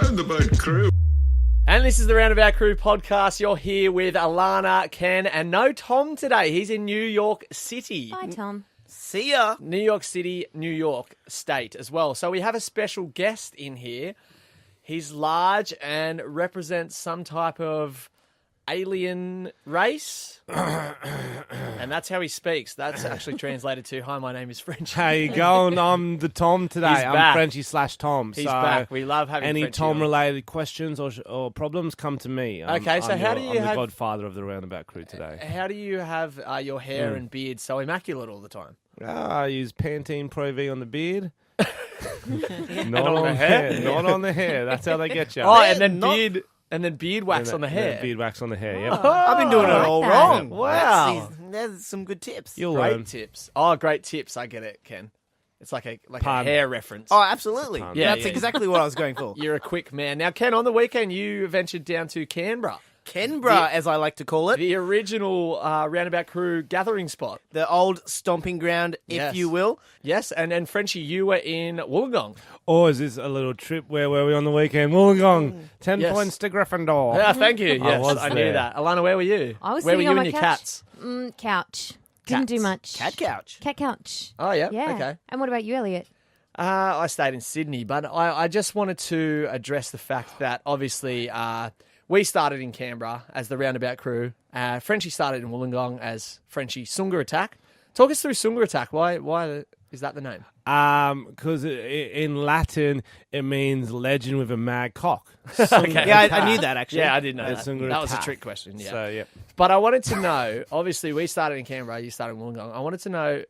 Roundabout Crew. And this is the Roundabout Crew Podcast. You're here with Alana, Ken, and no Tom today. He's in New York City. Bye, Tom. See ya. New York City, New York State as well. So we have a special guest in here. He's large and represents some type of alien race. And that's how he speaks. That's actually translated to, hi, my name is Frenchy. How you going? I'm the Tom today. He's back. I'm Frenchy/Tom. He's so back. We love having any Frenchy on. Tom-related questions or problems, come to me. Okay, so how do you I'm have- the godfather of the Roundabout Crew today. How do you have your hair and beard so immaculate all the time? I use Pantene Pro V on the beard. Not on on the the hair? hair. Not on the hair. That's how they get you. Oh, and then beard wax on the And then hair. beard wax on the hair, yeah. I've been doing it all that. wrong. Wow. There's some good tips. You'll Great learn. tips. Oh, great tips. I get it, Ken. It's like a Pun. hair reference. Oh, absolutely. Yeah, That's yeah. exactly what I was going for. You're a quick man. Now, Ken, on the weekend, you ventured down to Canberra, Canberra, as I like to call it. the original Roundabout Crew gathering spot. The old stomping ground, if Yes. you will. Yes, and Frenchy, you were in Wollongong. Or is this a little trip? Where were we on the weekend? Wollongong. 10 Yes. points to Gryffindor. Yeah, thank you. Yes, was I knew there. that. Alana, where were you? I was where were sitting you on and my your couch. cats? Couch. Didn't do Cats. much. Cat couch. Cat couch. Oh, yeah. Yeah. Okay. And what about you, Elliot? I stayed in Sydney, but I just wanted to address the fact that obviously we started in Canberra as the Roundabout Crew. Frenchy started in Wollongong as Frenchy Sunga Attack. Talk us through Sunga Attack. Why is that the name? Because in Latin, it means legend with a mad cock. Okay. Yeah, I knew that, actually. Yeah, I did know It's that. Sunga That was a Attack. trick question, yeah. So, yeah. But I wanted to know, obviously we started in Canberra, you started in Wollongong. I wanted to know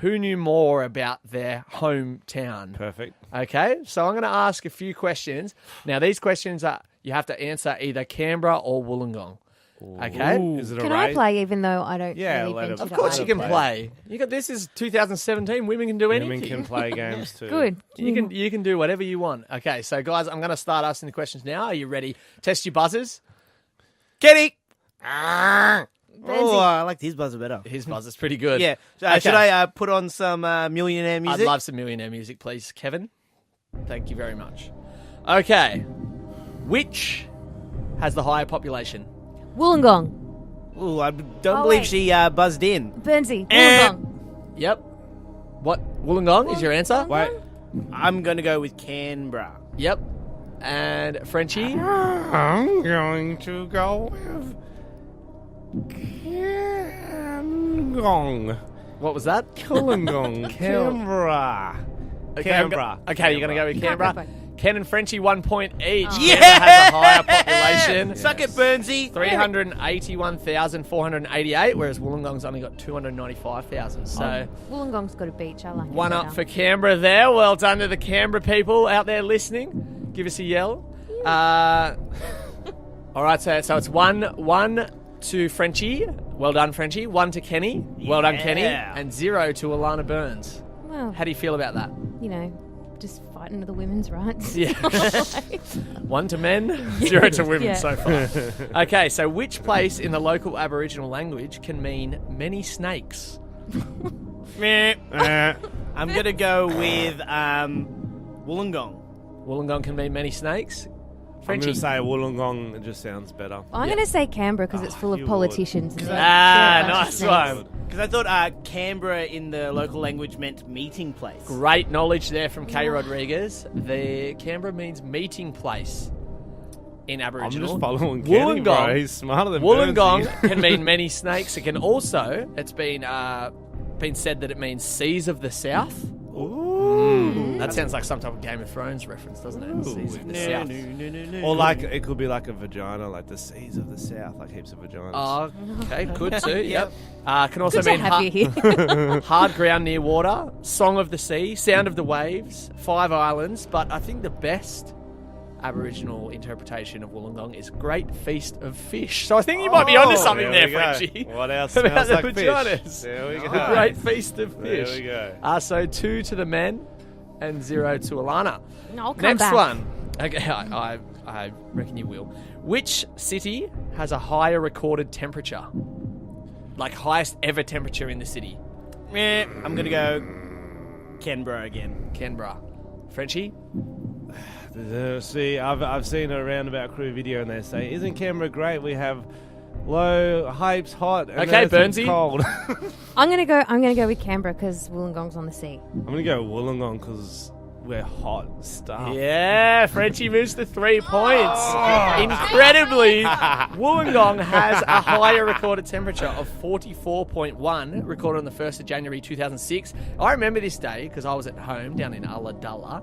who knew more about their hometown. Perfect. Okay, so I'm going to ask a few questions. Now, these questions you have to answer either Canberra or Wollongong. Okay? Ooh. Is it a Can race? I play even though I don't Yeah, really let venture it- Of course to you can either? play. This is 2017. Women can do anything. Women can play games too. Good. You can do whatever you want. Okay, so guys, I'm going to start asking the questions now. Are you ready? Test your buzzers. Kenny! Burnsy. Oh, I liked his buzzer better. His buzzer's pretty good. Yeah. Okay. Should I put on some millionaire music? I'd love some millionaire music, please, Kevin. Thank you very much. Okay. Which has the higher population? Wollongong. Ooh, I don't Oh, believe wait. she buzzed in. Burnsy. Wollongong. Yep. What? Wollongong is your answer? Wait. I'm going to go with Canberra. Yep. And Frenchy? I'm going to go with Wollongong. What was that? Wollongong. Canberra. Canberra. Okay, you're going to go with Canberra. Canberra. Ken and Frenchy, 1 point each. Oh. Canberra has a higher population. Suck it, Burnsy. 381,488, whereas Wollongong's only got 295,000. So Wollongong's got a beach. I like it. one up better. for Canberra there. Well done to the Canberra people out there listening. Give us a yell. All right, so it's one to Frenchy. Well done, Frenchy. 1 to Kenny. Well done, Kenny. Yeah. And 0 to Alana Burns. Well, How do you feel about that? you know, just fighting for the women's rights. Yeah. 1 to men, 0 to women Yeah. so far. Okay, so which place in the local Aboriginal language can mean many snakes? Meh. I'm going to go with Wollongong. Wollongong can mean many snakes. I'm Frenchy. going to say Wollongong. It just sounds better. I'm going to say Canberra because it's full of you politicians. And they're a bunch of nice snakes. one. Because I thought Canberra in the local language meant meeting place. Great knowledge there from Kay Rodriguez. The Canberra means meeting place in I'm Aboriginal. just following Kenny, bro. Wollongong. He's smarter than Wollongong Burnsy. can mean many snakes. It can also, it's been said that it means seas of the south. Ooh. That sounds like some type of Game of Thrones reference, doesn't it? Seas of the south. Or like, it could be like a vagina, like the seas of the south, like heaps of vaginas. Oh, okay, could too, yep. Can also Good to mean have you here. hard ground near water, song of the sea, sound of the waves, 5 islands, but I think the best Aboriginal interpretation of Wollongong is great feast of fish. So I think you might be onto something there, we go. Frenchy. What else About smells the like vaginas. fish? There we go. The great feast of fish. There we go. So 2 to the men and 0 to Alana. I'll come Next back. one. Okay, I reckon you will. Which city has a higher recorded temperature? Like highest ever temperature in the city? I'm going to go Canberra again. Canberra. Frenchy? See, I've seen a Roundabout Crew video and they say, "Isn't Canberra great? We have low, hype's hot, and Okay, then it's Burnsy. cold." I'm gonna go with Canberra because Wollongong's on the sea. I'm gonna go Wollongong because we're hot stuff. Yeah, Frenchy moves to 3 points. Incredibly, Wollongong has a higher recorded temperature of 44.1, recorded on the 1st of January 2006. I remember this day because I was at home down in Ulladulla.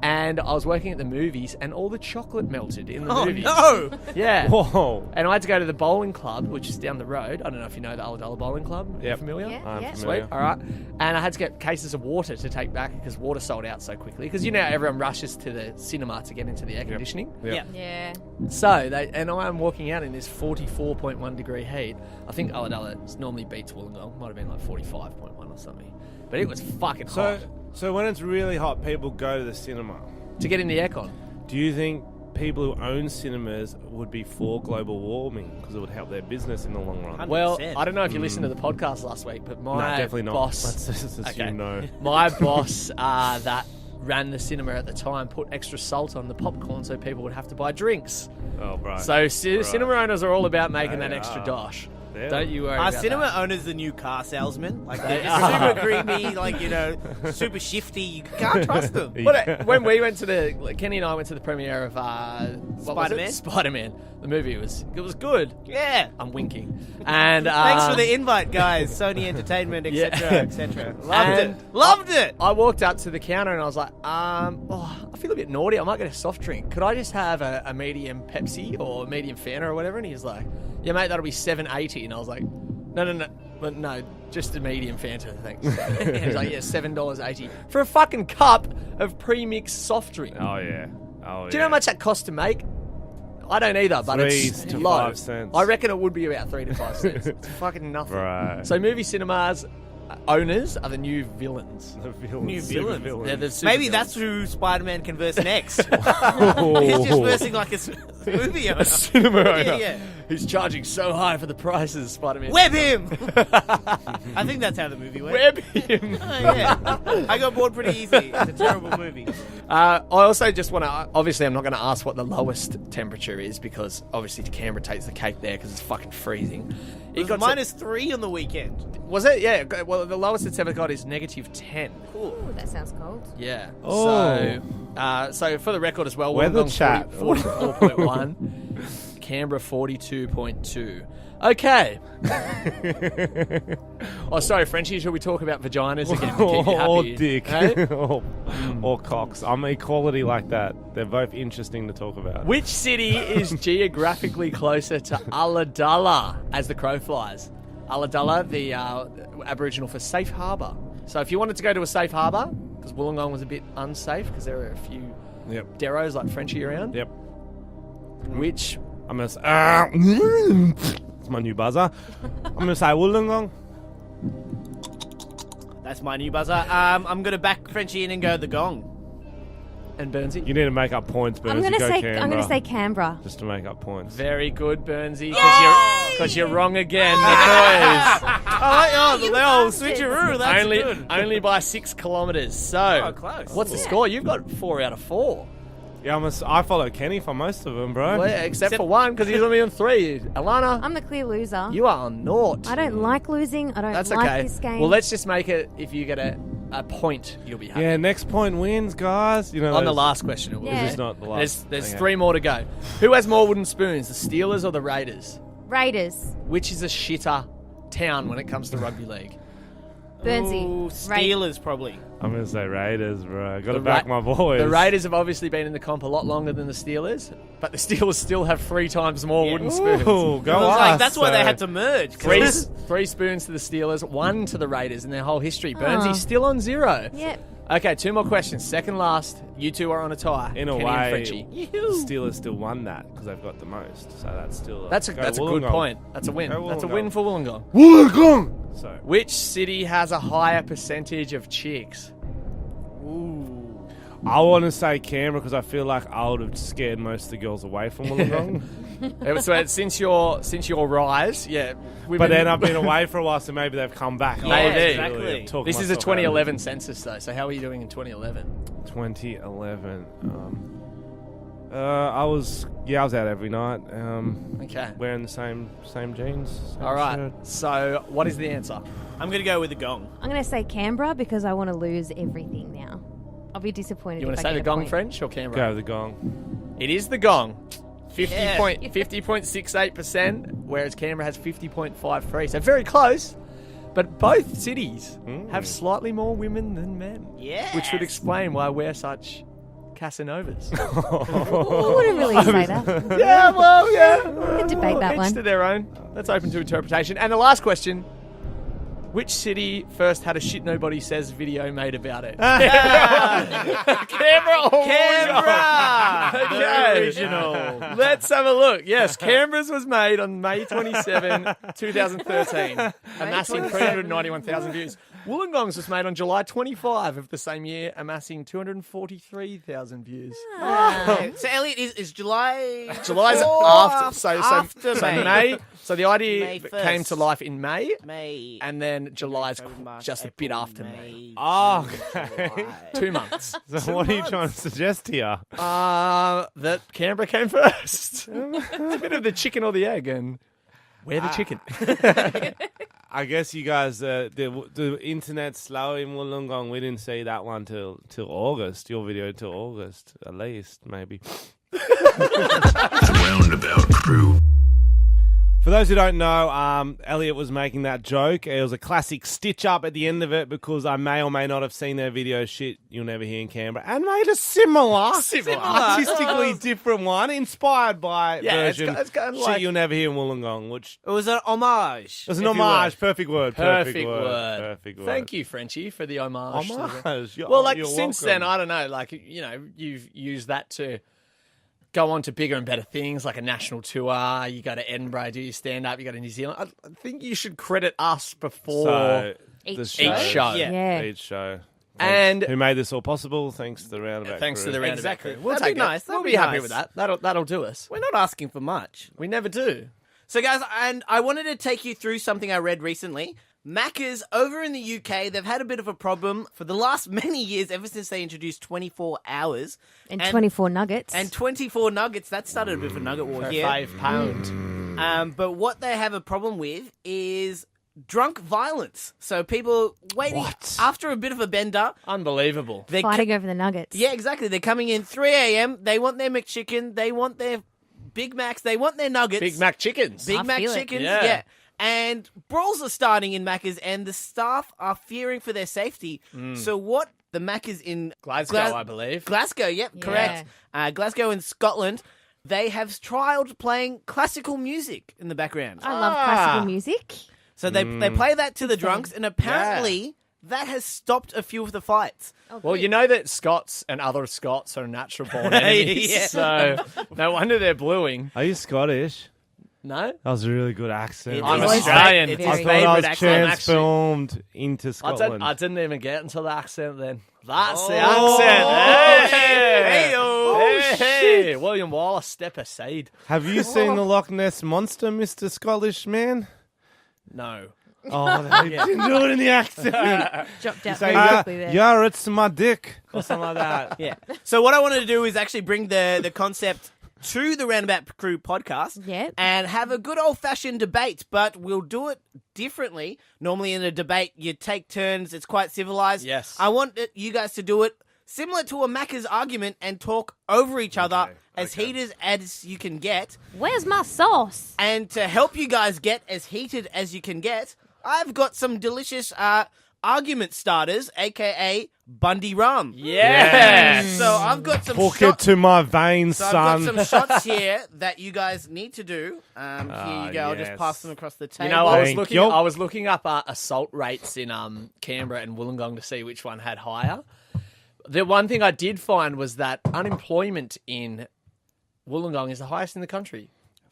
And I was working at the movies, and all the chocolate melted in the movies. Oh, no! Yeah. Whoa. And I had to go to the bowling club, which is down the road. I don't know if you know the Ulladulla Bowling Club. Are you Yep. familiar? Yeah. I'm Sweet. familiar. All right. And I had to get cases of water to take back because water sold out so quickly. Because you know everyone rushes to the cinema to get into the air conditioning. Yep. Yeah. So I'm walking out in this 44.1 degree heat. I think Ulladulla normally beats Wollongong. Might have been like 45.1 or something. But it was fucking hot So when it's really hot, people go to the cinema. to get in the aircon. Do you think people who own cinemas would be for global warming because it would help their business in the long run? 100%. Well, I don't know if you listened to the podcast last week, but No, my definitely not. boss, Let's just assume no. my boss that ran the cinema at the time put extra salt on the popcorn so people would have to buy drinks. Oh, right. So cinema owners are all about making that They extra are. dosh. Yeah. Don't you worry Are about cinema that. owners the new car salesmen? Like, They they're are. super creepy, like, super shifty. You can't trust them. But when we went to Kenny and I went to the premiere of what was it? Spider-Man? Spider-Man. The movie was good. Yeah. I'm winking. And Thanks for the invite, guys. Sony Entertainment, etc., Yeah. etc. Loved And it. Loved it. I walked up to the counter and I was like, I feel a bit naughty. I might get a soft drink. Could I just have a medium Pepsi or a medium Fanta or whatever? And he's like, yeah, mate, that'll be $7.80. And I was like, no, just a medium Fanta, thanks. And he's like, yeah, $7.80 for a fucking cup of pre-mixed soft drink. Oh, yeah. Oh, Do you know how much that costs to make? I don't either, but 3 it's to low. 5 cents. I reckon it would be about 3 to 5 cents. It's fucking nothing. Right. So movie cinemas owners are the new villains. The villains, New super villains. villains. They're the super Maybe villains. that's who Spider-Man can verse next. Oh. He's just versing like a movie owner. cinema owner. Yeah. Who's charging so high for the prices, Spider-Man. Web him! I think that's how the movie went. Web him. Oh, yeah. I got bored pretty easy. It's a terrible movie. I also just want to... Obviously, I'm not going to ask what the lowest temperature is because obviously Canberra takes the cake there because it's fucking freezing. It was -3 on the weekend. Was it? Yeah. Well, the lowest it's ever got is -10. Ooh, that sounds cold. Yeah. Oh. So for the record as well, Weather Wollongong chat. 44.1, Canberra 42.2. Okay. Oh, sorry, Frenchy. Should we talk about vaginas again? To keep you happy? Or dick. Hey? or cocks. I'm equality like that. They're both interesting to talk about. Which city is geographically closer to Ulladulla as the crow flies? Ulladulla, the Aboriginal for safe harbour. So if you wanted to go to a safe harbour, because Wollongong was a bit unsafe because there were a few Yep. deros like Frenchy around. Yep. Which I'm going to say... it's my new buzzer. I'm going to say Wollongong. That's my new buzzer. I'm going to back Frenchy in and go the gong. and Burnsy. You need to make up points, Burnsy. I'm gonna Go say Canberra. I'm gonna say Canberra. Just to make up points. Very good, Burnsy, because you're wrong again. The boys. The little switcheroo. That's good. only by 6 kilometres. So, Oh, close. what's the Yeah. score? You've got 4 out of 4. Yeah, I follow Kenny for most of them, bro. Well, except for one, because he's only on 3. Alana, I'm the clear loser. you are on naught. I don't like losing. I don't That's like okay. this game. Well, let's just make it. If you get a point, you'll be happy. Yeah, next point wins, guys. You know, On the those- last question, it will. Yeah. This is not the last. There's Okay. 3 more to go. Who has more wooden spoons, the Steelers or the Raiders? Raiders. Which is a shitter town when it comes to rugby league? Burnsy. Ooh, Steelers, probably. I'm going to say Raiders, bro. Got to The back Ra- my boys. The Raiders have obviously been in the comp a lot longer than the Steelers, but the Steelers still have 3 times more Yeah. wooden spoons. Ooh, go I was us. like, that's why they So- had to merge. 3 spoons to the Steelers, 1 to the Raiders in their whole history. Burnsy still on 0. Yep. Okay, 2 more questions. Second last. You two are on a tie. In a Kenny and way, Frenchy. the Steelers still won that because they've got the most. So that's still That's a go good Wollongong. point. That's a win. Go That's a Wollongong. win for Wollongong. Wollongong! So, Which city has a higher percentage of chicks? I want to say Canberra because I feel like I would have scared most of the girls away from Wollongong. So since your rise, yeah. But then I've been away for a while, so maybe they've come back. Maybe. exactly. I'm talking This is a myself out of 2011 census, though. So how are you doing in 2011? 2011. I was out every night. Okay. Wearing the same jeans. Same All right. shirt. So, what is the answer? I'm going to go with the gong. I'm going to say Canberra because I want to lose everything now. I'll be disappointed You want if to I say get the a gong, point. French or Go Canberra? with the gong. It is the gong. 50 50.68%, whereas Canberra has 50.53. So very close. But both cities have slightly more women than men. Yes. Which would explain why we're such Casanovas. I wouldn't really say that. Yeah, well, yeah. We could debate that Each one. to their own. That's open to interpretation. And the last question. Which city first had a shit nobody says video made about it? Canberra or Canberra! Wollongong? The Okay. original. Let's have a look. Yes, Canberra's was made on May 27, 2013, amassing 391,000 views. Wollongong's was made on July 25 of the same year, amassing 243,000 views. So, Elliot, is July... July's before, after May. May. So the idea May came to 1st. life in May, May. and then July's March, just a bit April, after May. Oh, okay. July. 2 months. So what are you trying to suggest here? That Canberra came first. It's a bit of the chicken or the egg, and we're the chicken. I guess you guys, the internet's slow in Wollongong. We didn't see that one till August. Your video till August, at least, maybe. Roundabout Crew. For those who don't know, Elliot was making that joke. It was a classic stitch up at the end of it because I may or may not have seen their video shit you'll never hear in Canberra and made a similar. Artistically different one inspired by version it's kind of shit like you'll never hear in Wollongong, which It was an homage. it was an if you will. homage. Perfect word. perfect word. Perfect word. Thank you, Frenchy, for the homage. Homage. Well, like You're since welcome. then, I don't know. Like you've used that to go on to bigger and better things, like a national tour. You go to Edinburgh, do your stand up. You go to New Zealand. I think you should credit us before. So, Each the show? Each show. Yeah. Each show. And- who made this all possible? Thanks to the Roundabout Thanks Crew. to the Roundabout Exactly. Crew. We'll That'd take be it. nice. We'll That'd be be happy nice. with that. That'll do us. We're not asking for much. We never do. So, guys, and I wanted to take you through something I read recently. Macca's over in the UK, they've had a bit of a problem for the last many years, ever since they introduced 24 hours. And 24 nuggets. And 24 nuggets. That started a bit of a nugget war For here. £5. But what they have a problem with is drunk violence. So people waiting after a bit of a bender. Unbelievable. They're fighting over the nuggets. Yeah, exactly. They're coming in 3 a.m. They want their McChicken. They want their Big Macs. They want their nuggets. Big Mac chickens. Big I Mac feel it. chickens. Yeah. Yeah. And brawls are starting in Macca's, and the staff are fearing for their safety. So what the Macca's in Glasgow, I believe. Glasgow, yep, correct. Glasgow in Scotland, they have trialled playing classical music in the background. I love classical music. So they play that to the drunks, and apparently that has stopped a few of the fights. Well, you know that Scots and other Scots are natural born enemies. Yeah. So no wonder they're bluing. Are you Scottish? No? That was a really good accent. I'm It's Australian. It's Very his I thought I favourite was accent. transformed into Scotland. I didn't even get into the accent then. That's the Oh. accent. Hey, Hey, William Wallace, step aside. Have you seen the Loch Ness Monster, Mr. Scottish man? No. Oh, they didn't do it in the accent. Dropped out Say, very quickly there. yeah, it's my dick. Or something like that. Yeah. So what I wanted to do is actually bring the concept to the Roundabout Crew podcast Yep. and have a good old-fashioned debate, but we'll do it differently. Normally in a debate, you take turns. It's quite civilized. Yes. I want you guys to do it similar to a Macca's argument and talk over each other as heated as you can get. Where's my sauce? And to help you guys get as heated as you can get, I've got some delicious argument starters, a.k.a. Bundy Rum. Yes. So I've got some Hook it shots. to my veins, So I've son. got some shots here that you guys need to do. Here you go. I'll just yes. pass them across the table. You know, Thank you. I was looking up assault rates in Canberra and Wollongong to see which one had higher. The one thing I did find was that unemployment in Wollongong is the highest in the country.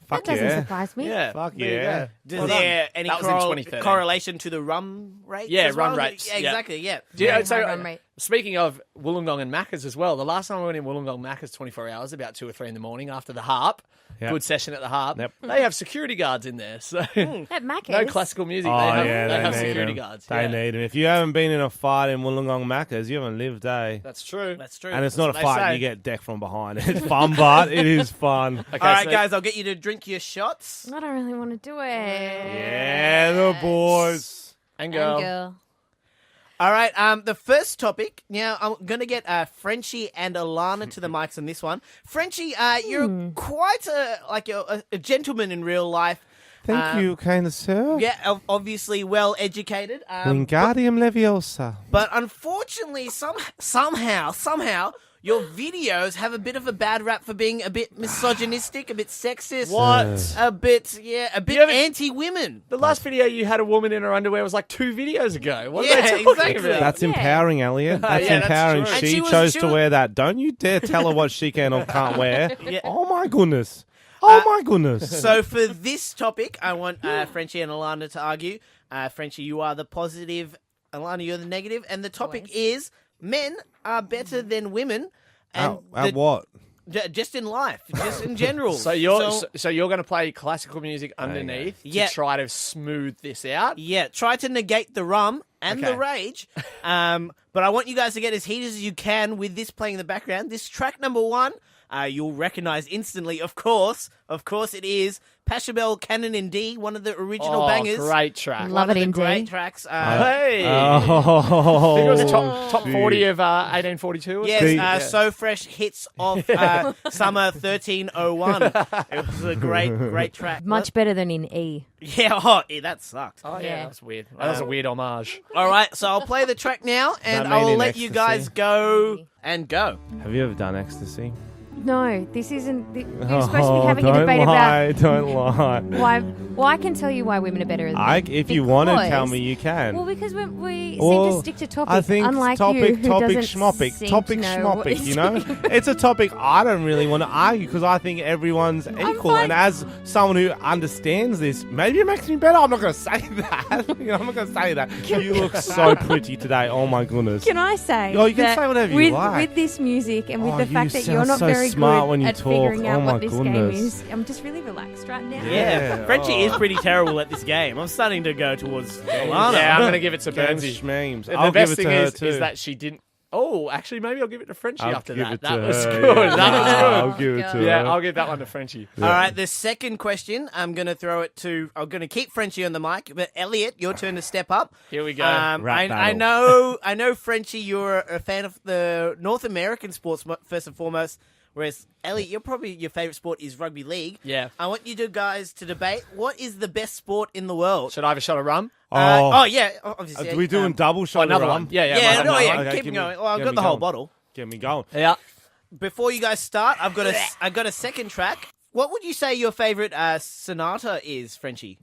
Fuck That doesn't yeah. surprise me. Yeah. Fuck there you yeah. go. Is there any That was in 2013. correlation to the rum rate? Yeah, as well? rum rates, Yeah, yeah. exactly. Yeah. Do you know, Very so high run rate. Speaking of Wollongong and Macca's as well, the last time I went in Wollongong Macca's 24 hours, about 2 or 3 in the morning after the harp, Yep. good session at the harp, Yep. they have security guards in there. So At Macca's. no classical music. Oh, they they have need security 'em. guards. They yeah. need them. If you haven't been in a fight in Wollongong Macca's, you haven't lived, eh? That's true. That's true. And it's not a That's what they fight, say. you get decked from behind. It's fun, but it is fun. Okay, All right, so guys, I'll get you to drink your shots. I don't really want to do it. Yeah, the boys. and And girl. All right, the first topic. Now, I'm going to get Frenchy and Alana to the mics on this one. Frenchy, you're quite a gentleman in real life. Thank you, kind sir. Yeah, obviously well educated. Wingardium Leviosa. But unfortunately, somehow, your videos have a bit of a bad rap for being a bit misogynistic, a bit sexist. What? A bit haven't- anti-women. The last video you had a woman in her underwear was like 2 videos ago. What Yeah, are they talking exactly. about? That's Yeah. empowering, Elliot. That's Yeah, that's empowering. true. And She she was- chose she to was- wear that. Don't you dare tell her what she can or can't wear. Yeah. Oh, my goodness. Oh, my goodness. So for this topic, I want Frenchy and Alana to argue. Frenchy, you are the positive. Alana, you're the negative. And the topic is men are better than women. And At what? just in life, just in general. So you're going to play classical music underneath Yeah. to try to smooth this out? yeah, try to negate the rum and the Okay. rage. But I want you guys to get as heated as you can with this playing in the background. This track number 1, you'll recognize instantly, of course. Of course it is Pachelbel Canon in D, one of the original Oh, bangers. great track. Love One of it the in great D. tracks. Hey! Oh. I think it was top 40 of 1842 or Yes, something? So Fresh hits of summer 1301. It was a great track. Much better than in E. Yeah, that sucked. Oh, yeah, Yeah. that was weird. That was a weird homage. All right, so I'll play the track now, and that I will mean in let you ecstasy? guys go and go. Have you ever done ecstasy? No, this isn't. You're supposed to be having a don't debate lie, don't lie. about why. Well, I can tell you why women are better. If you want to because- tell me, you can. Well, because we seem Well, to stick to topic. I think unlike topic, you, who topic, doesn't schmopic, seem topic, to know what schmopic. he's You know, talking it's a topic I don't really want to argue because I think everyone's equal. fine. And as someone who understands this, maybe it makes me better. I'm not going to say that. I'm not going to say that. You look so pretty today. Oh my goodness. Can I say? Oh, you can that say whatever you with, like. With this music and with Oh, the you fact that sound you're not so very smart good when you at talk. figuring out Oh my what this game goodness. is, I'm just really relaxed right now. Yeah, Frenchy Oh. is pretty terrible at this game. I'm starting to go towards Alana. Yeah, I'm going to give it to Gang Burnsy. schmemes. The I'll best give it thing to her is too. that she didn't. Oh, actually, maybe I'll give it to Frenchy I'll after give that. it That to was her, good. yeah. That was I'll good. give it to Yeah, her. I'll give that one to Frenchy. All right, the second question, I'm going to throw it to. I'm going to keep Frenchy on the mic, but Elliot, your turn to step up. Here we go. Rap I battle. know, Frenchy, you're a fan of the North American sports first and foremost. Whereas Elliot, your favorite sport is rugby league. Yeah. I want you guys to debate what is the best sport in the world. Should I have a shot of rum? Yeah, obviously. Are we doing double shot another rum? one. Yeah, Yeah, might have no, another yeah. one. Okay, Keep give going. me- Well, I've get got me the whole going. bottle. Get me going. Yeah. Before you guys start, I've got a second track. What would you say your favorite sonata is, Frenchy?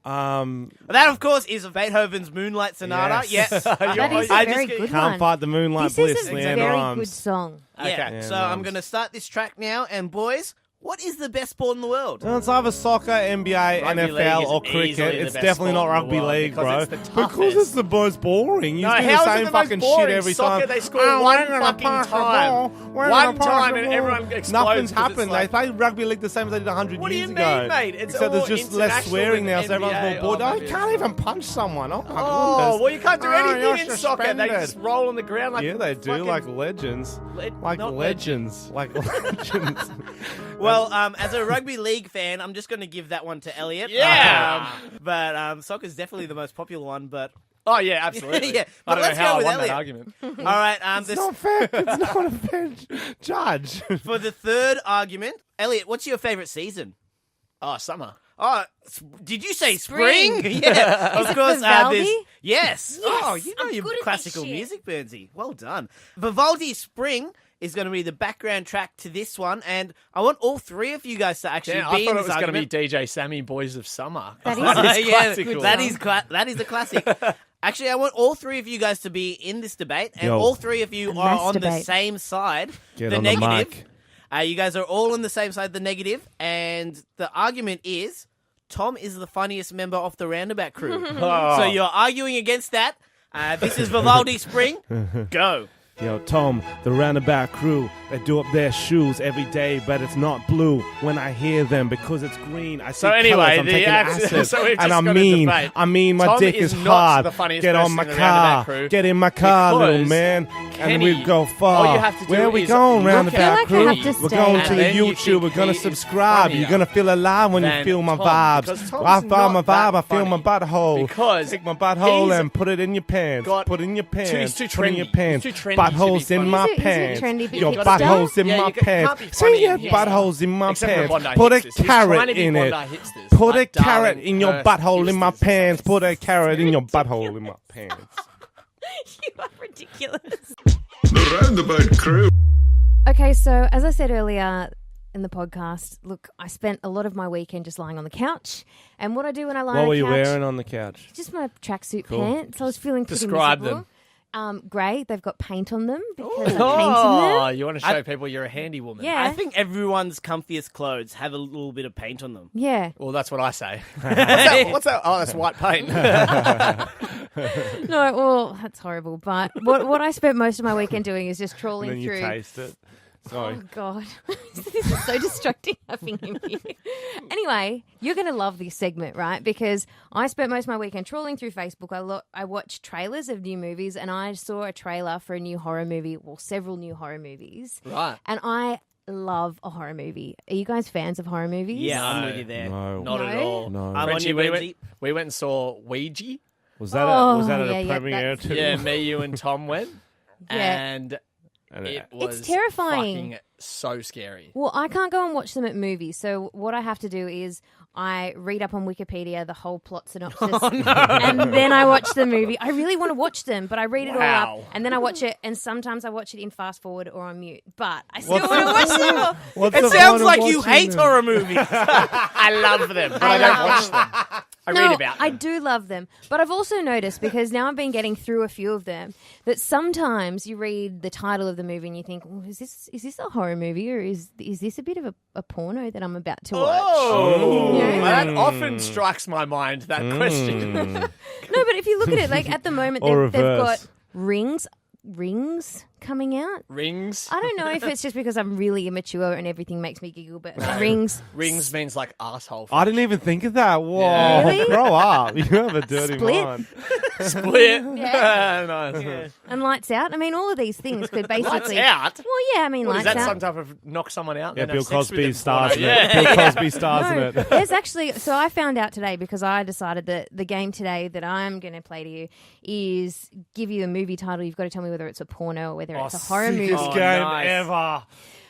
That, of course, is Beethoven's Moonlight Sonata. Yes. Yes. That is a I very just- good Can't one. fight the moonlight This bliss. is a Leanne very Rhymes. good song. Yeah. Yeah, So I'm rhymes. going to start this track now. And boys, what is the best sport in the world? Well, it's either soccer, NBA, Rugby league NFL, is or easily cricket. the It's best definitely not sport in the rugby world league, because bro. it's the Because toughest. it's the most boring. You No, do how the is it same the most fucking shit boring? every Soccer, time. they score Oh, one we're gonna fucking pass the time. ball. We're One gonna pass time the and ball. everyone explodes Nothing's 'cause it's happened. like- They play rugby league the same as they did 100 What do years you ago. mean, mate? It's Except all there's just less international swearing than now, so everyone's NBA. more bored. Oh, Oh, you maybe. can't even punch someone. Oh, my Oh, goodness. well, you can't do Oh, anything you're in soccer. They suspended. just roll on the ground like Yeah, they do, fucking- like legends. Like not legends. Like legends. Well, as a rugby league fan, I'm just going to give that one to Elliot. Yeah. But soccer's definitely the most popular one. But Oh, yeah, absolutely. Yeah, I but don't know let's how go I with won Elliot. that argument. all right, It's not fair. It's not a fair judge. for the third argument, Elliot, what's your favorite season? Oh, summer. Oh, did you say Spring. spring? Yeah, of course. Vivaldi? Yes. Oh, Yes, you know I'm your good at this classical shit. music, Burnsy. Well done. Vivaldi's Spring is going to be the background track to this one, and I want all three of you guys to actually Yeah, be I in thought it this was going to be argument. DJ Sammy, Boys of Summer. That is It's Yeah, classical. that is a classic. Actually, I want all three of you guys to be in this debate, and Yo. all three of you A are mass on the debate. same side. Get the on the negative. mic. You guys are all on the same side, the negative, and the argument is Tom is the funniest member of the Roundabout Crew. Oh. So you're arguing against that. This is Vivaldi Spring. Go. Yo, Tom, the Roundabout Crew, they do up their shoes every day, but it's not blue when I hear them because it's green. I see So anyway, colours, I'm the taking accent- acid, so we've and just I'm got a mean. debate. I mean, my Tom dick is is not hard. the funniest Get on person my in the Roundabout car. Crew Get in my car, little because man, and Kenny, we go far. all you have to do Where are we is going, look at Roundabout I feel like I Crew? have to We're stay. going And to the then you YouTube. think We're going he to is subscribe. funnier You're going to feel alive when you than feel my Tom, vibes. because Tom's I found my not that vibe. I feel my funny. butthole. Because Take my butthole he's and put it in your pants. got- Put it in your pants. He's too Put it in your trendy. pants. He's too trendy to be Buttholes in funny. my Is it pants. trendy, but Your you buttholes in Yeah, my you can't pants. be funny See your in hipster. buttholes in my Except for pants. Bondi Put a hipsters. He's trying carrot to be in it. Bondi hipsters, Put a like carrot Darwin in your Hurst butthole in my hipsters. pants. Put a carrot in your butthole in my pants. You are ridiculous. The Roundabout Crew. Okay, so as I said earlier in the podcast, look, I spent a lot of my weekend just lying on the couch. And what I do when I lie What on were the you couch, wearing on the couch? just my tracksuit Cool. pants. I was feeling pretty Describe miserable. Grey. They've got paint on them because I paint in Oh, them. you want to show people you're a handy woman? Yeah. I think everyone's comfiest clothes have a little bit of paint on them. Yeah. Well, that's what I say. What's that? Oh, that's white paint. No, well, that's horrible. But what I spent most of my weekend doing is just And trawling then you through. taste it. Sorry. Oh, God. This is so distracting having him here. Anyway, you're going to love this segment, right? Because I spent most of my weekend trawling through Facebook. I watched trailers of new movies, and I saw a trailer for a new horror movie, well, several new horror movies. Right. And I love a horror movie. Are you guys fans of horror movies? Yeah, I'm No. with you there. No. Not at No? all. No. I'm on Frenchy, you, we Burnsy. went and saw Ouija. Was that Oh, was that at yeah, a yeah, premiere that's- too? Yeah, me, you, and Tom went. Yeah. And And it it- was terrifying. fucking so scary. Well, I can't go and watch them at movies. So what I have to do is I read up on Wikipedia the whole plot synopsis, and then I watch the movie. I really want to watch them, but I read it all Wow. up, and then I watch it. And sometimes I watch it in fast forward or on mute. But I still want to watch them. What's It the sounds point of like you watching hate them? horror movies. I love them, but I don't watch them. I No, read about them. I do love them. But I've also noticed, because now I've been getting through a few of them, that sometimes you read the title of the movie and you think, oh, is this a horror movie, or is this a bit of a porno that I'm about to watch? Oh, Yeah. that often strikes my mind, that question. No, but if you look at it, like at the moment, Or they've got reverse. rings coming out. Rings. I don't know if it's just because I'm really immature and everything makes me giggle, but rings. Rings means like asshole. I didn't even think of that. Whoa, Yeah. Really? grow up! You have a dirty Split. mind. Split. Yeah. Nice. And lights out. I mean, all of these things could basically. Lights out. Well, yeah. I mean, What, is lights that out. some type of knock someone out? Yeah, and Bill have sex with Cosby them stars in porno? it. Yeah. Bill Cosby stars in No, it. there's actually. So I found out today because I decided that the game today that I'm going to play to you is give you a movie title. You've got to tell me whether it's a porno or whether it's a horror movie. Sickest Oh, game nice. ever.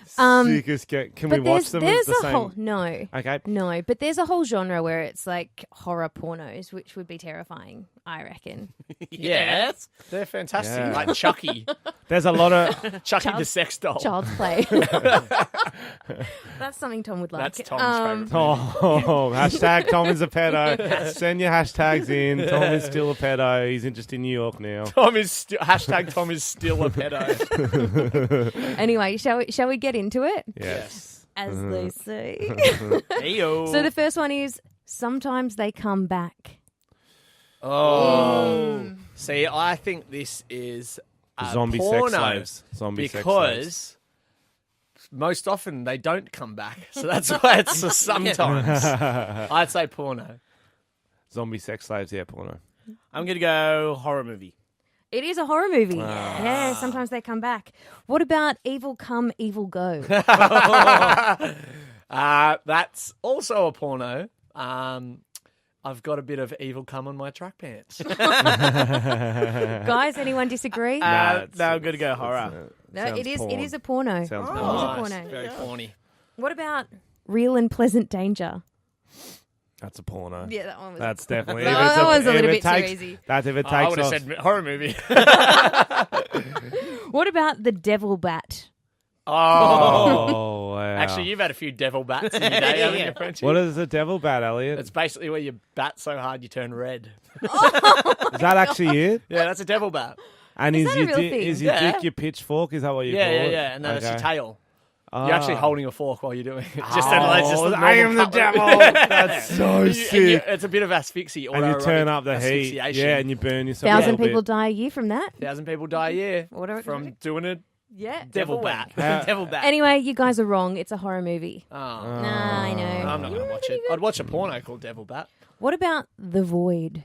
Sickest game. Can we But watch them? there's as the a same? whole no. Okay. No, but there's a whole genre where it's like horror pornos, which would be terrifying, I reckon. Yes. They're fantastic. Yeah. Like Chucky. There's a lot of. Chucky the Child- sex doll. Child's play. That's something Tom would like. That's Tom's favourite. Oh, hashtag Tom is a pedo. Send your hashtags in. Tom is still a pedo. He's just in New York now. Tom is hashtag Tom is still a pedo. Anyway, shall we get into it? Yes. As they say. Heyo. So the first one is sometimes they come back. Oh. See, I think this is a Zombie sex porno slaves. Zombie sex slaves. because most often they don't come back. So that's why it's a sometimes. I'd say porno. Zombie sex slaves, yeah, porno. I'm going to go horror movie. It is a horror movie. Yeah, sometimes they come back. What about Evil Come, Evil Go? That's also a porno. I've got a bit of evil cum on my track pants. Guys, anyone disagree? No, I'm going to go horror. No, it is a porno. Sounds It is porn. a Nice. porno. Very porny. What about Real and Pleasant Danger? That's a porno. Yeah, that one was. That's definitely. No, if it's that one's a if little it bit too takes- easy. That's if it I takes would have off. said horror movie. What about The Devil Bat? Oh. Oh, wow. Actually, you've had a few devil bats in your day, haven't you, Frenchy? What is a devil bat, Elliot? It's basically where you bat so hard you turn red. Is that actually it? Yeah, that's a devil bat. And Is is that a your real thing? is your Yeah. dick your pitchfork? Is that what you Yeah, call yeah, it? yeah. And then it's your Okay. tail. You're actually holding a fork while you're doing it. I am the devil. That's so sick. It's a bit of asphyxia. And you turn up the heat. Yeah, and you burn yourself. 1,000 people die a year from that. 1,000 people die a year What are- from doing a Yeah. devil bat. Devil bat. Anyway, you guys are wrong. It's a horror movie. Oh, Nah, I know. I'm not going to watch it. I'd watch a porno called Devil Bat. What about The Void?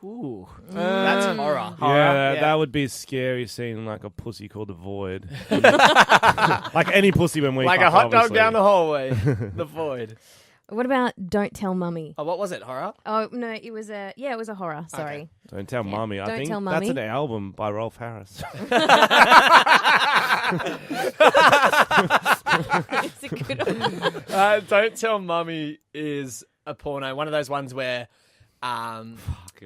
Ooh, that's horror. Yeah, that would be scary seeing like a pussy called the Void. Like any pussy when we Like fuck, a hot dog obviously. down the hallway. The Void. What about Don't Tell Mummy? Oh, what was it? Horror? Oh, no, it was a horror. Sorry. Don't tell mummy. I Don't think Tell that's Mummy. an album by Rolf Harris. It's a good one. Don't Tell Mummy is a porno. One of those ones where Fucking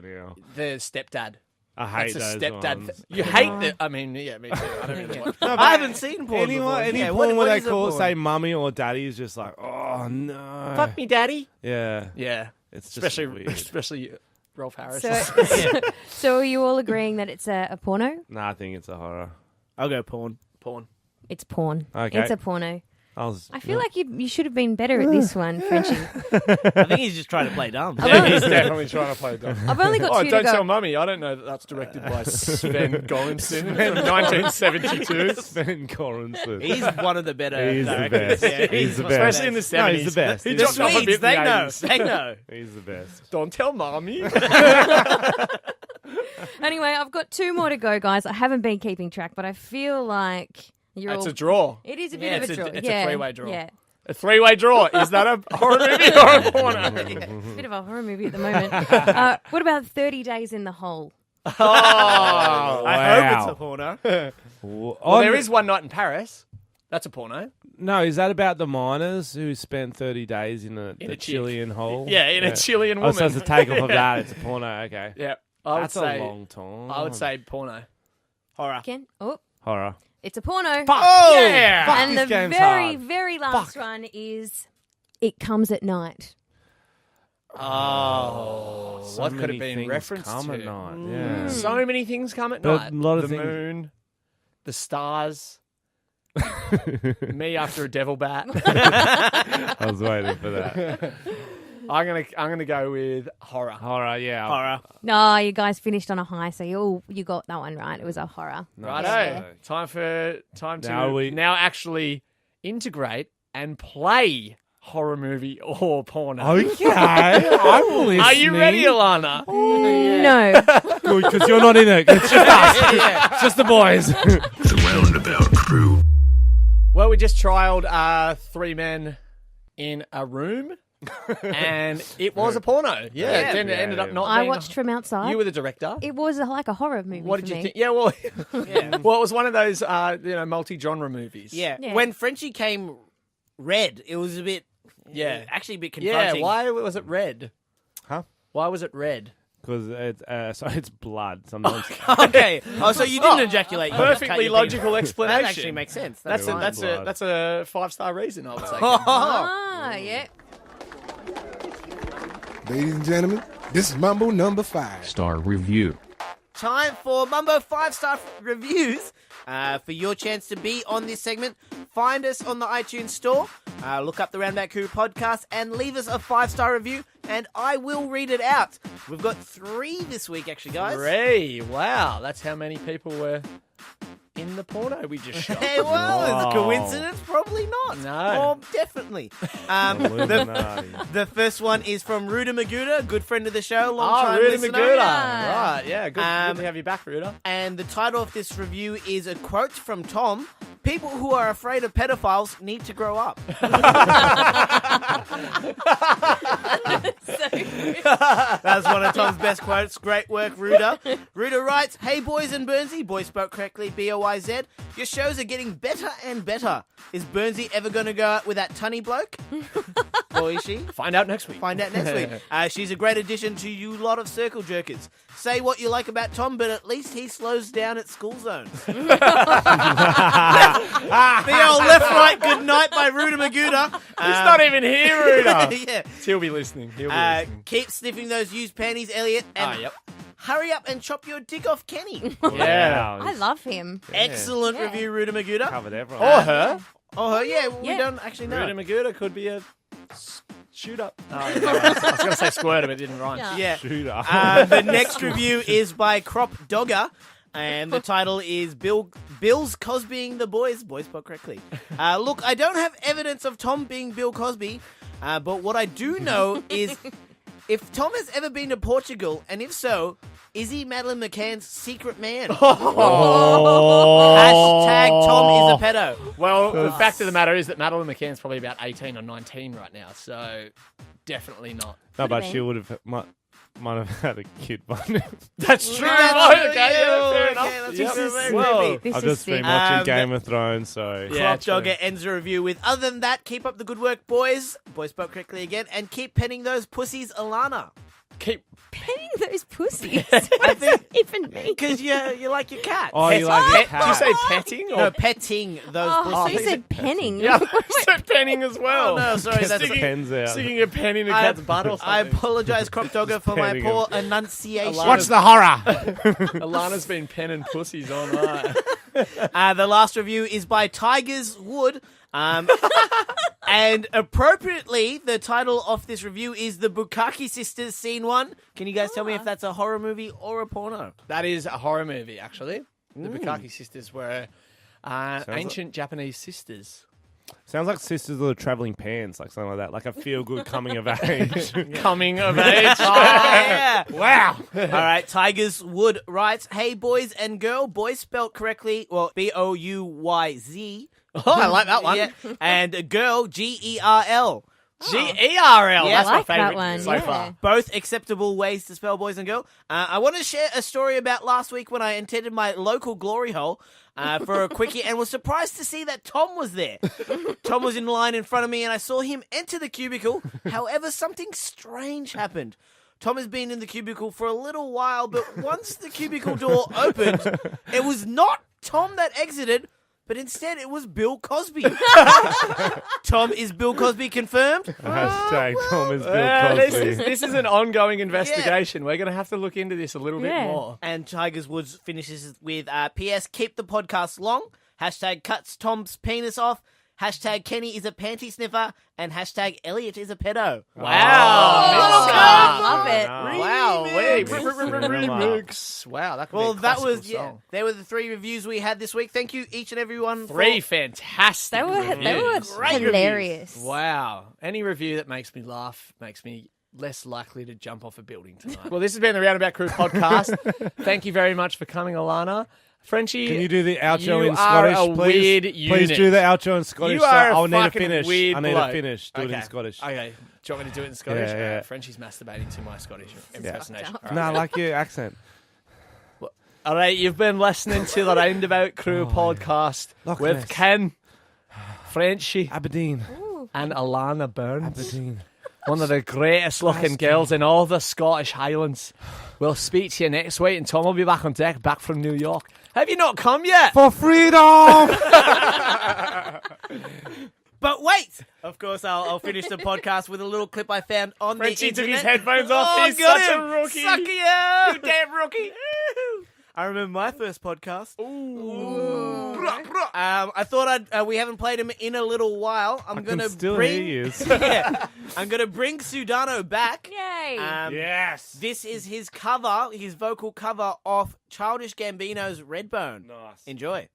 hell. the stepdad. I hate It's a those stepdad. ones. You hate the. I mean, yeah, me too. I don't really watch. I haven't seen porn Any before. porn Yeah, where what they is a call porn? say mummy or daddy is just like, oh no. Fuck me, daddy. Yeah. Yeah, It's just especially weird. Rolf Harris. So are you all agreeing that it's a porno? Nah, I think it's a horror. I'll go porn. porn. It's porn. Okay. It's a porno. I feel like you should have been better at this one, Frenchy. I think he's just trying to play dumb. Yeah, he's definitely trying to play dumb. I've only got two to Don't go. Tell Mummy. I don't know that that's directed by Sven Goranson from 1972. Sven Goranson. He's one of the better He's the directors. best. Yeah, He's the best. Especially in the 70s. No, he's the best. He He's dropped The off a Swedes, bit in they the know. 80s. They know. He's the best. Don't tell Mommy. Anyway, I've got two more to go, guys. I haven't been keeping track, but I feel like you're It's all... a draw. It is a bit Yeah, of a it's a- draw. it's a yeah. three-way draw. Yeah. A three-way draw. Is that a horror movie or a porno? Bit of a horror movie at the moment. What about 30 Days in the Hole? Oh, I hope it's a porno. well, there is One Night in Paris. That's a porno. No, is that about the miners who spent 30 days in a the chick. Chilean hole? Yeah, in a Chilean Oh, woman. so it's a takeoff of that. It's a porno. Okay. Yeah, I would That's say. a long time. I would say porno. Horror. Ken? Oh, horror. it's a porno. Oh, yeah. Fuck, And this the game's very, hard. very last one is It Comes at Night. Oh, So what could many have been things referenced come to? at night. Yeah. So many things come at But night. a lot of the things- moon, the stars. Me after a devil bat. I was waiting for that. I'm gonna go with horror. Horror, yeah. Horror. No, you guys finished on a high, so you got that one right. It was a horror. Righto. Yeah. Time to Now now actually integrate and play horror movie or porno. Okay. I'm listening. Are you ready, Alana? No. Good, because you're not in it. It's just us. It's just the boys. The Roundabout Crew. Well, we just trialed 3 men in a room, and it was a porno. Yeah, then it ended up not. I being watched from outside. You were the director. It was like a horror movie. What for did you me. think? Yeah, well, Yeah. well, it was one of those multi-genre movies. Yeah. Yeah. When Frenchy came red, it was a bit. Yeah. Actually, a bit Yeah. confronting. Why was it red? Huh? Why was it red? Because it's blood sometimes. Okay. Oh, so you didn't ejaculate. You just cut Perfectly your logical penis. explanation. That actually makes sense. That's fine. that's a 5-star reason. I would say. Ah, yeah. Ladies and gentlemen, this is Mambo Number 5. Star review. Time for Mambo 5-star reviews. For your chance to be on this segment, find us on the iTunes store, look up the Roundabout Crew Podcast, and leave us a 5-star review, and I will read it out. We've got 3 this week, actually, guys. 3. Wow, that's how many people were in the porno we just shot. Hey, well, it's a Wow. coincidence? Probably not. No. Or definitely. Illuminati. The first one is from Ruda Maguda, good friend of the show, long time Ruda listener. Maguda. Yeah. Right, yeah, good to have you back, Ruda. And the title of this review is a quote from Tom: "People who are afraid of pedophiles need to grow up." That's one of Tom's best quotes. Great work, Ruda. Ruda writes, "Hey boys and Burnsy," boy spoke correctly, B-O-Y-Z, "your shows are getting better and better. Is Burnsy ever going to go out with that tunny bloke?" Or is she? Find out next week. Find out next week. She's a great addition to you lot of circle jerkers. Say what you like about Tom, but at least he slows down at school zones. The old left-right good night by Ruda Maguda. He's not even here, Ruda. Yeah. He'll be listening. He'll be listening. Keep sniffing those used panties, Elliot. And Yep. Hurry up and chop your dick off, Kenny. Yeah. I love him. Excellent Yeah. review, Ruda Maguda. Covered everyone. Or her. Oh, yeah, we Yeah. don't actually know. Ruda Maguda could be a shoot up. Oh, no, I was going to say squirter, but it didn't rhyme. Yeah. Yeah. Shooter. The next review is by Crop Dogger, and the title is Bill's Cosbying the Boys. Boys spelled correctly. Look, I don't have evidence of Tom being Bill Cosby, but what I do know is if Tom has ever been to Portugal, and if so, is he Madeleine McCann's secret man? Hashtag Tom is a pedo. Well, the fact of the matter is that Madeleine McCann's probably about 18 or 19 right now, so definitely not. No, but been. she would have might have had a kid by now. That's true. That's Okay, yeah, fair enough. that's Yep. very Whoa. creepy. This I've is just been sick. watching Game of Thrones, so Yeah. Crop true. Dogger ends the review with, other than that, keep up the good work, boys. Boys spelled correctly again. And keep petting those pussies, Alana. Keep Petting those pussies. What does that even mean? Because you like your cat. Oh, you like a Did you cat. say petting? Or... No, petting those Oh, so you pussies. said penning. Yeah, I said penning as well. Oh, no, sorry. Gets That's the pens out. Sticking a pen in a I- cat's butt or I something. apologize, Crop Dogger, for my petting poor enunciation. Alana- What's the horror? Alana's been penning pussies all night. The last review is by Tigers Wood. And appropriately, the title of this review is The Bukkake Sisters Scene 1. Can you guys tell me if that's a horror movie or a porno? That is a horror movie, actually. The Bukkake sisters were ancient Japanese sisters. Sounds like Sisters of the Traveling Pants, like something like that, like a feel-good coming of age. Coming of age. Yeah. Wow. All right, Tigers Wood writes, hey, boys and girl, boys spelt correctly, well, Bouyz. Oh, I like that one. Yeah. And a girl, Gerl. G-E-R-L. Yeah. That's I my like that favourite one, so yeah. far. Both acceptable ways to spell boys and girl. I want to share a story about last week when I entered my local glory hole for a quickie and was surprised to see that Tom was there. Tom was in line in front of me and I saw him enter the cubicle. However, something strange happened. Tom has been in the cubicle for a little while, but once the cubicle door opened, it was not Tom that exited, but instead it was Bill Cosby. Tom, is Bill Cosby confirmed? Hashtag Tom is Bill Cosby. This is an ongoing investigation. We're going to have to look into this a little bit Yeah. more. And Tigers Woods finishes with P.S. Keep the podcast long. Hashtag cuts Tom's penis off. Hashtag Kenny is a panty sniffer. And hashtag Elliot is a pedo. Wow. Love it. Wow. Wait. Remix. Wow. That could Well, be a that classical was, song. they were the 3 reviews we had this week. Thank you, each and every one. Three fantastic They were reviews. Great hilarious. Wow. Any review that makes me laugh makes me less likely to jump off a building tonight. Well, this has been the Roundabout Crew podcast. Thank you very much for coming, Alana. Frenchy, Can you do the outro you in are Scottish, a please? weird Please unit. do the outro in Scottish. You are a I'll need to fucking finish. weird I need bloke. to finish. Do it in Okay. Scottish. Okay. Do you want me to do it in Scottish? Yeah, yeah. Frenchie's masturbating to my Scottish impersonation. Yeah. All No, I right. like your accent. All right, you've been listening to the Roundabout Crew podcast Loch with Ness. Ken, Frenchy, Aberdeen. and Alana Burns. Aberdeen. One of the greatest looking girls in all the Scottish Highlands. We'll speak to you next week, and Tom will be back on deck, back from New York. Have you not come yet? For freedom! But wait! Of course, I'll finish the podcast with a little clip I found on Frenchie the took internet. his headphones off. Oh, He's got such him. a rookie. Suck ya! You damn rookie. I remember my first podcast. Ooh. I thought we haven't played him in a little while. I'm I can gonna still bring. hear you. Yeah, I'm gonna bring Sudano back. Yay. Yes. This is his cover, his vocal cover of Childish Gambino's Redbone. Nice. Enjoy.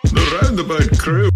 The Roundabout Crew.